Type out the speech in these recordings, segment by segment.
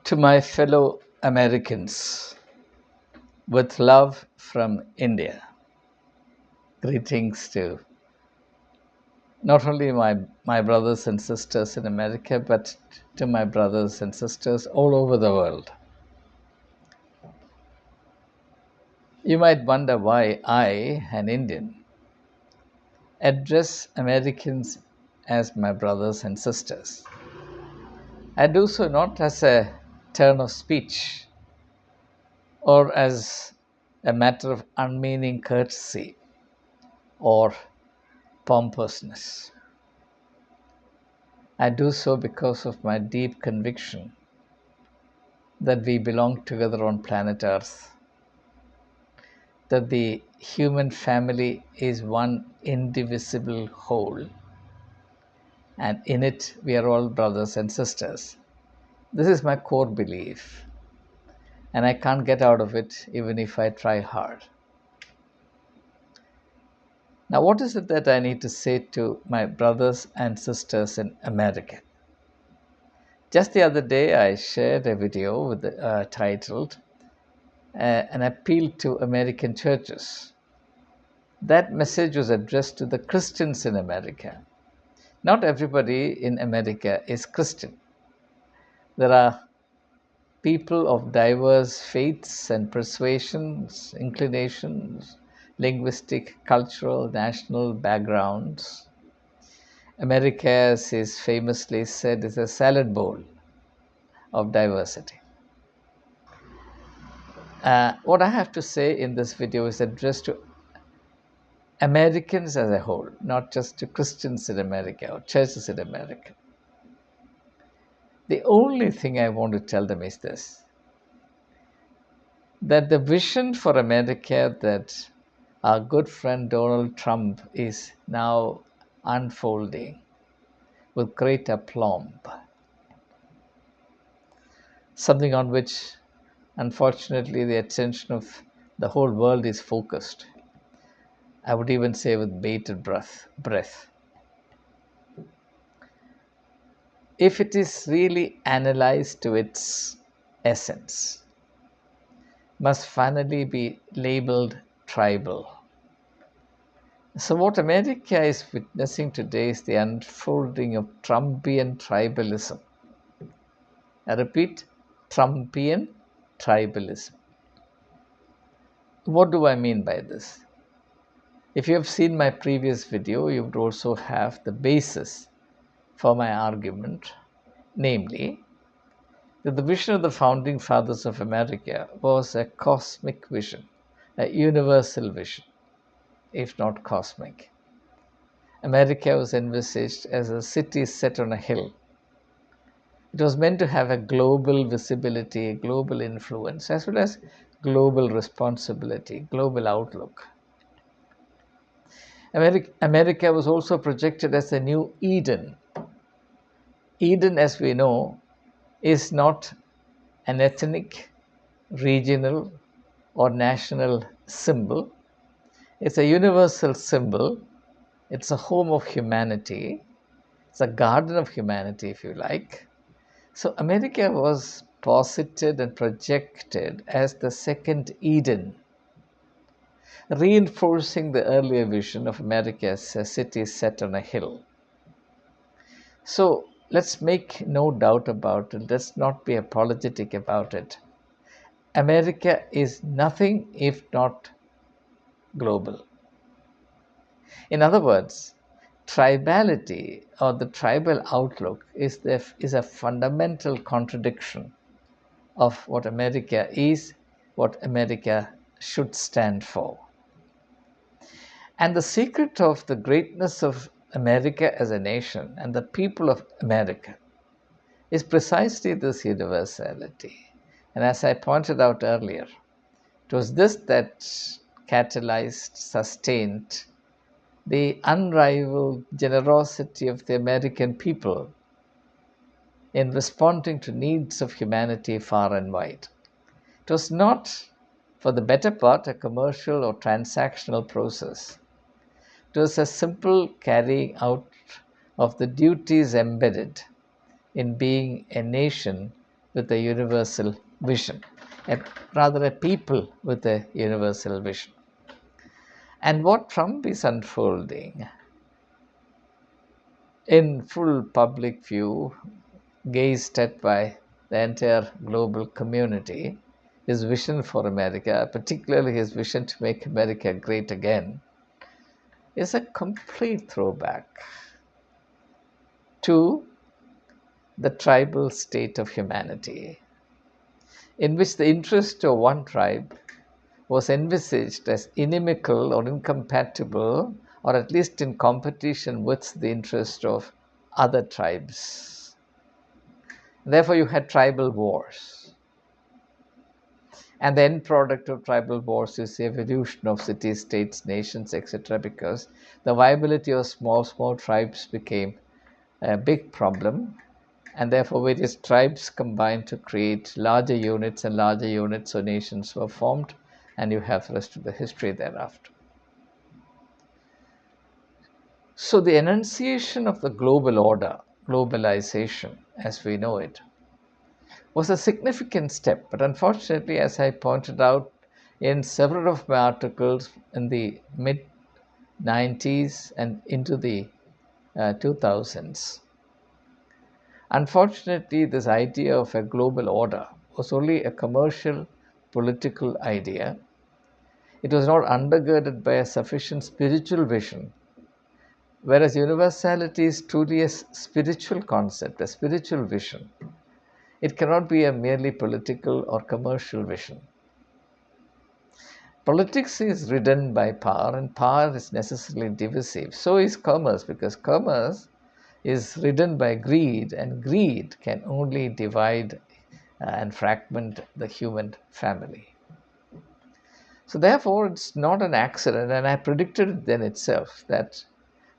To my fellow Americans, with love from India, greetings to not only my brothers and sisters in America, but to my brothers and sisters all over the world. You might wonder why I, an Indian, address Americans as my brothers and sisters. I do so not as a turn of speech or as a matter of unmeaning courtesy or pompousness. I do so because of my deep conviction that we belong together on planet Earth, that the human family is one indivisible whole, and in it we are all brothers and sisters. This is my core belief, and I can't get out of it even if I try hard. Now, what is it that I need to say to my brothers and sisters in America? Just the other day, I shared a video titled An Appeal to American Churches. That message was addressed to the Christians in America. Not everybody in America is Christian. There are people of diverse faiths and persuasions, inclinations, linguistic, cultural, national backgrounds. America, as is famously said, is a salad bowl of diversity. What I have to say in this video is addressed to Americans as a whole, not just to Christians in America or churches in America. The only thing I want to tell them is this, that the vision for America that our good friend Donald Trump is now unfolding with great aplomb, something on which unfortunately the attention of the whole world is focused. I would even say with bated breath. If it is really analyzed to its essence, must finally be labeled tribal. So, what America is witnessing today is the unfolding of Trumpian tribalism. I repeat, Trumpian tribalism. What do I mean by this? If you have seen my previous video, you would also have the basis for my argument, namely, that the vision of the founding fathers of America was a cosmic vision, a universal vision, if not cosmic. America was envisaged as a city set on a hill. It was meant to have a global visibility, global influence, as well as global responsibility, global outlook. America was also projected as a new Eden. Eden, as we know, is not an ethnic, regional, or national symbol. It's a universal symbol. It's a home of humanity. It's a garden of humanity, if you like. So, America was posited and projected as the second Eden, reinforcing the earlier vision of America as a city set on a hill. So, let's make no doubt about it. Let's not be apologetic about it. America is nothing if not global. In other words, tribality or the tribal outlook is a fundamental contradiction of what America is, what America should stand for. And the secret of the greatness of America as a nation and the people of America is precisely this universality. And as I pointed out earlier, it was this that catalyzed, sustained the unrivaled generosity of the American people in responding to needs of humanity far and wide. It was not, for the better part, a commercial or transactional process. It was a simple carrying out of the duties embedded in being a nation with a universal vision, rather a people with a universal vision. And what Trump is unfolding in full public view, gazed at by the entire global community, his vision for America, particularly his vision to make America great again, is a complete throwback to the tribal state of humanity, in which the interest of one tribe was envisaged as inimical or incompatible, or at least in competition with the interest of other tribes. Therefore, you had tribal wars. And the end product of tribal wars is the evolution of cities, states, nations, etc., because the viability of small tribes became a big problem, and therefore various tribes combined to create larger units, and larger units or nations were formed, and you have the rest of the history thereafter. So the enunciation of the global order, globalization as we know it, was a significant step, but unfortunately, as I pointed out in several of my articles in the mid 90s and into the 2000s, unfortunately, this idea of a global order was only a commercial political idea. It was not undergirded by a sufficient spiritual vision, whereas universality is truly a spiritual concept, a spiritual vision. It cannot be a merely political or commercial vision. Politics is ridden by power, and power is necessarily divisive. So is commerce, because commerce is ridden by greed, and greed can only divide and fragment the human family. So, therefore, it's not an accident, and I predicted it then itself, that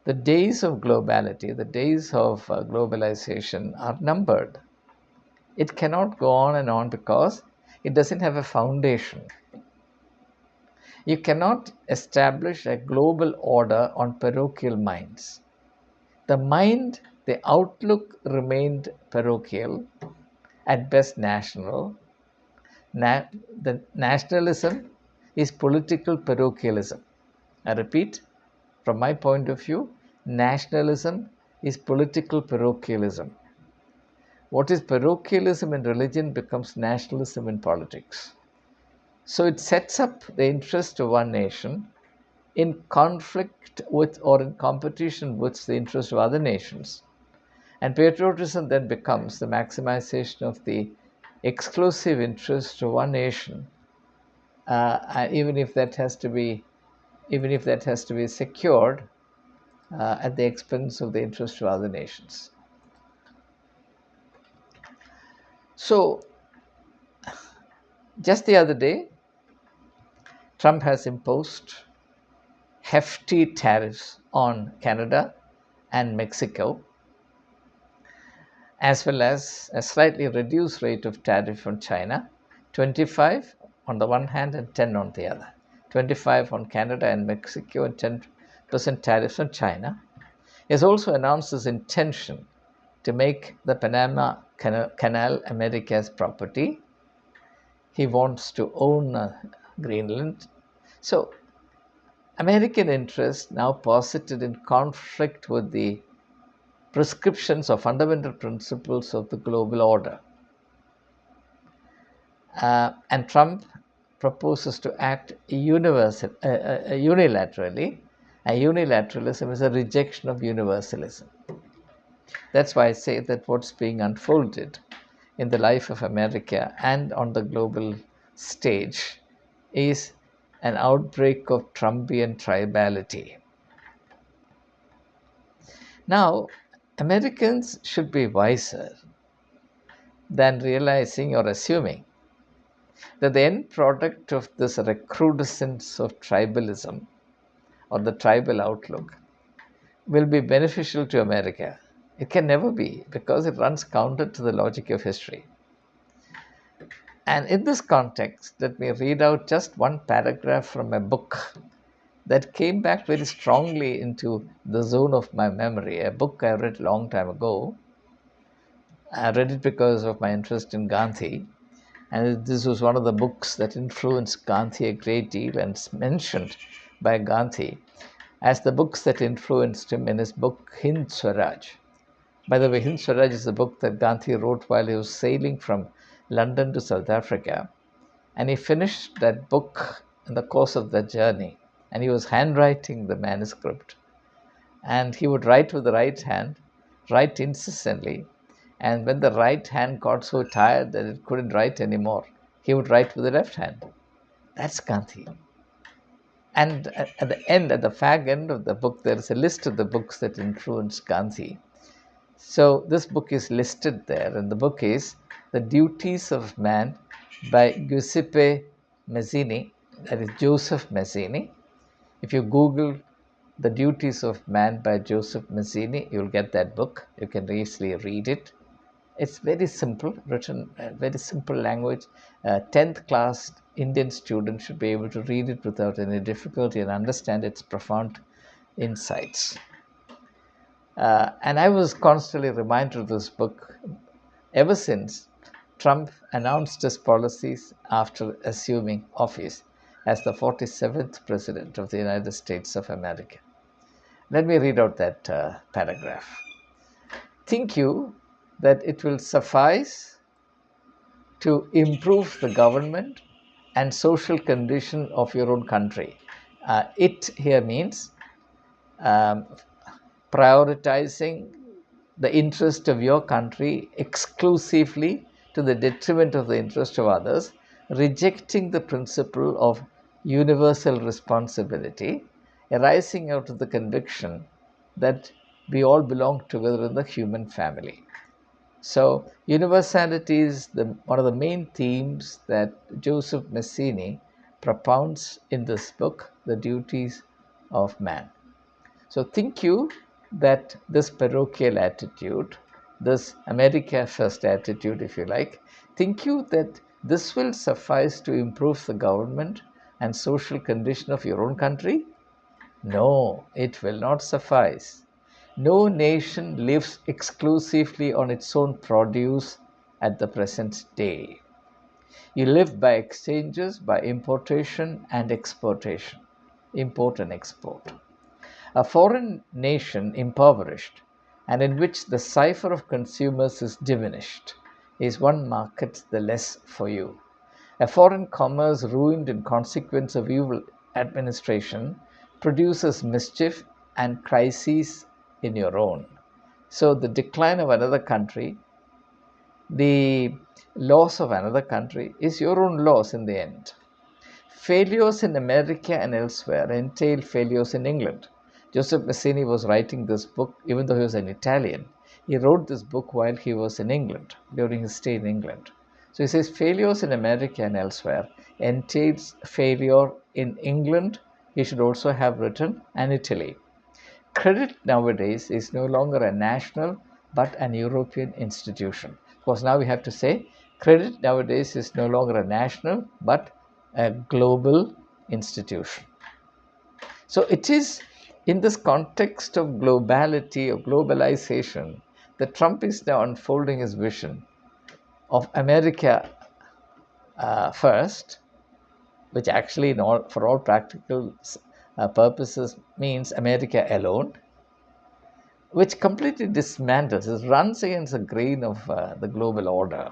the days of globality, the days of globalization are numbered. It cannot go on and on because it doesn't have a foundation. You cannot establish a global order on parochial minds. The mind, the outlook remained parochial, at best national. The nationalism is political parochialism. I repeat, from my point of view, nationalism is political parochialism. What is parochialism in religion becomes nationalism in politics. So it sets up the interest of one nation in conflict with or in competition with the interest of other nations. And patriotism then becomes the maximization of the exclusive interest of one nation, even if that has to be secured at the expense of the interest of other nations. So, just the other day, Trump has imposed hefty tariffs on Canada and Mexico, as well as a slightly reduced rate of tariff on China, 25 on the one hand and 10 on the other. 25 on Canada and Mexico and 10% tariffs on China. He has also announced his intention to make the Panama Canal America's property. He wants to own Greenland. So, American interests now posited in conflict with the prescriptions or fundamental principles of the global order. And Trump proposes to act unilaterally. And unilateralism is a rejection of universalism. That's why I say that what's being unfolded in the life of America and on the global stage is an outbreak of Trumpian tribality. Now, Americans should be wiser than realizing or assuming that the end product of this recrudescence of tribalism or the tribal outlook will be beneficial to America. It can never be, because it runs counter to the logic of history. And in this context, let me read out just one paragraph from a book that came back very strongly into the zone of my memory, a book I read a long time ago, I read it because of my interest in Gandhi, and this was one of the books that influenced Gandhi a great deal and it's mentioned by Gandhi as the books that influenced him in his book Hind Swaraj. By the way, Hind Swaraj is a book that Gandhi wrote while he was sailing from London to South Africa. And he finished that book in the course of the journey. And he was handwriting the manuscript. And he would write with the right hand, write incessantly. And when the right hand got so tired that it couldn't write anymore, he would write with the left hand. That's Gandhi. And at the end, at the fag end of the book, there is a list of the books that influenced Gandhi. So this book is listed there, and the book is The Duties of Man by Giuseppe Mazzini, that is Joseph Mazzini. If you Google The Duties of Man by Joseph Mazzini, you'll get that book. You can easily read it. It's very simple, written very simple language. 10th class Indian student should be able to read it without any difficulty and understand its profound insights. And I was constantly reminded of this book ever since Trump announced his policies after assuming office as the 47th President of the United States of America. Let me read out that paragraph. Think you that it will suffice to improve the government and social condition of your own country? It here means um, prioritizing the interest of your country exclusively to the detriment of the interest of others, rejecting the principle of universal responsibility, arising out of the conviction that we all belong together in the human family. So, universality is one of the main themes that Joseph Mazzini propounds in this book, The Duties of Man. So, think you that this parochial attitude, this America First attitude, if you like, think you that this will suffice to improve the government and social condition of your own country? No, it will not suffice. No nation lives exclusively on its own produce at the present day. You live by exchanges, by importation and exportation, import and export. A foreign nation impoverished and in which the cipher of consumers is diminished is one market the less for you. A foreign commerce ruined in consequence of evil administration produces mischief and crises in your own. So, the decline of another country, the loss of another country, is your own loss in the end. Failures in America and elsewhere entail failures in England. Joseph Mazzini was writing this book even though he was an Italian. He wrote this book while he was in England, during his stay in England. So he says failures in America and elsewhere entails failure in England. He should also have written and Italy. Credit nowadays is no longer a national but an European institution. Of course, now we have to say credit nowadays is no longer a national but a global institution. So it is in this context of globality, of globalization, that Trump is now unfolding his vision of America first, which actually for all practical purposes means America alone, which completely dismantles, it runs against the grain of the global order.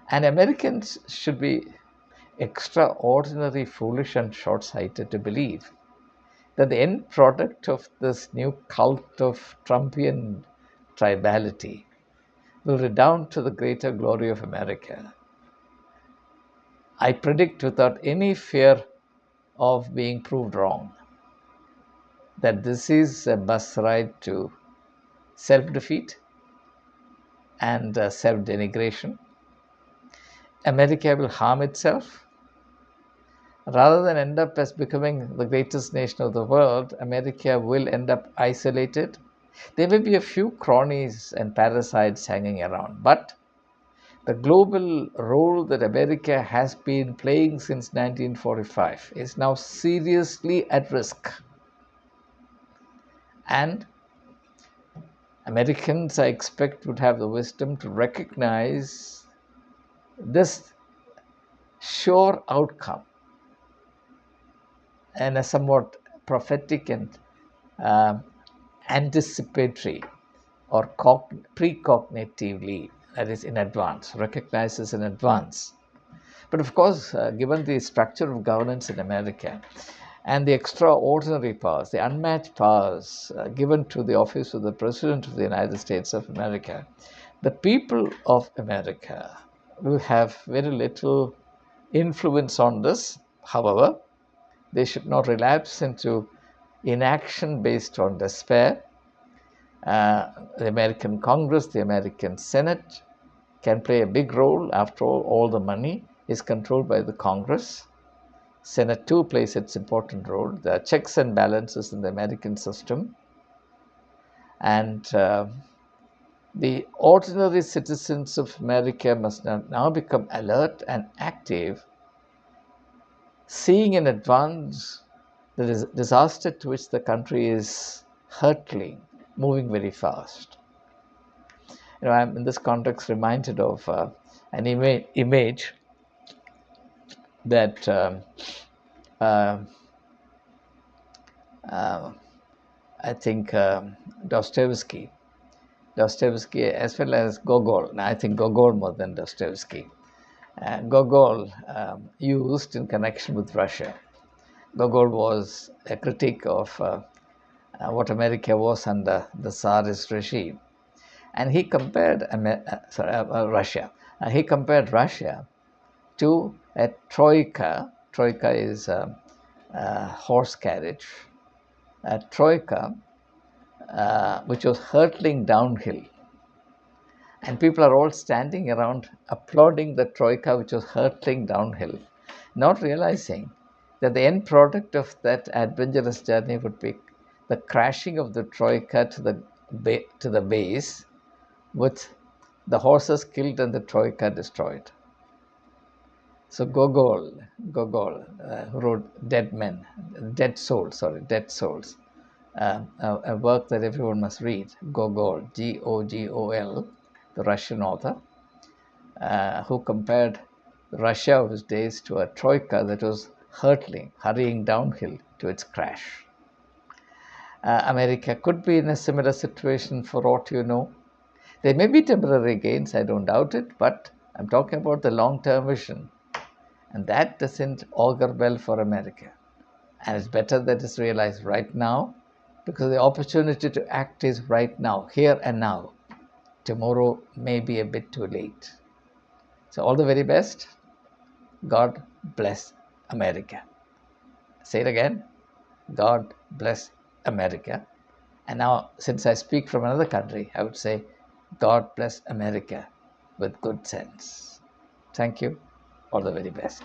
And Americans should be extraordinarily foolish and short sighted to believe that the end product of this new cult of Trumpian tribality will redound to the greater glory of America. I predict without any fear of being proved wrong that this is a bus ride to self defeat and self denigration. America will harm itself. Rather than end up as becoming the greatest nation of the world, America will end up isolated. There may be a few cronies and parasites hanging around, but the global role that America has been playing since 1945 is now seriously at risk. And Americans, I expect, would have the wisdom to recognize this sure outcome and a somewhat prophetic and uh, anticipatory or precognitively, that is in advance, recognizes in advance. But of course, given the structure of governance in America and the extraordinary powers, the unmatched powers given to the office of the President of the United States of America, the people of America will have very little influence on this. However, they should not relapse into inaction based on despair. The American Congress, the American Senate can play a big role. After all the money is controlled by the Congress. Senate too plays its important role. There are checks and balances in the American system. And the ordinary citizens of America must now become alert and active, seeing in advance the disaster to which the country is hurtling, moving very fast. I'm in this context reminded of an image that uh, uh, I think Dostoevsky as well as Gogol. Now, I think Gogol more than Dostoevsky. Gogol used in connection with Russia. Gogol was a critic of what America was under the Tsarist regime. And he compared Russia. He compared Russia to a troika. Troika is a horse carriage. A troika which was hurtling downhill. And people are all standing around applauding the troika which was hurtling downhill, not realizing that the end product of that adventurous journey would be the crashing of the troika to the base, with the horses killed and the troika destroyed. So Gogol, who wrote Dead Souls, a work that everyone must read, Gogol, Gogol, the Russian author, who compared Russia of his days to a troika that was hurrying downhill to its crash. America could be in a similar situation for aught you know. There may be temporary gains, I don't doubt it, but I'm talking about the long-term vision. And that doesn't augur well for America. And it's better that it's realized right now, because the opportunity to act is right now, here and now. Tomorrow may be a bit too late. So all the very best. God bless America. Say it again. God bless America. And now, since I speak from another country, I would say, God bless America with good sense. Thank you. All the very best.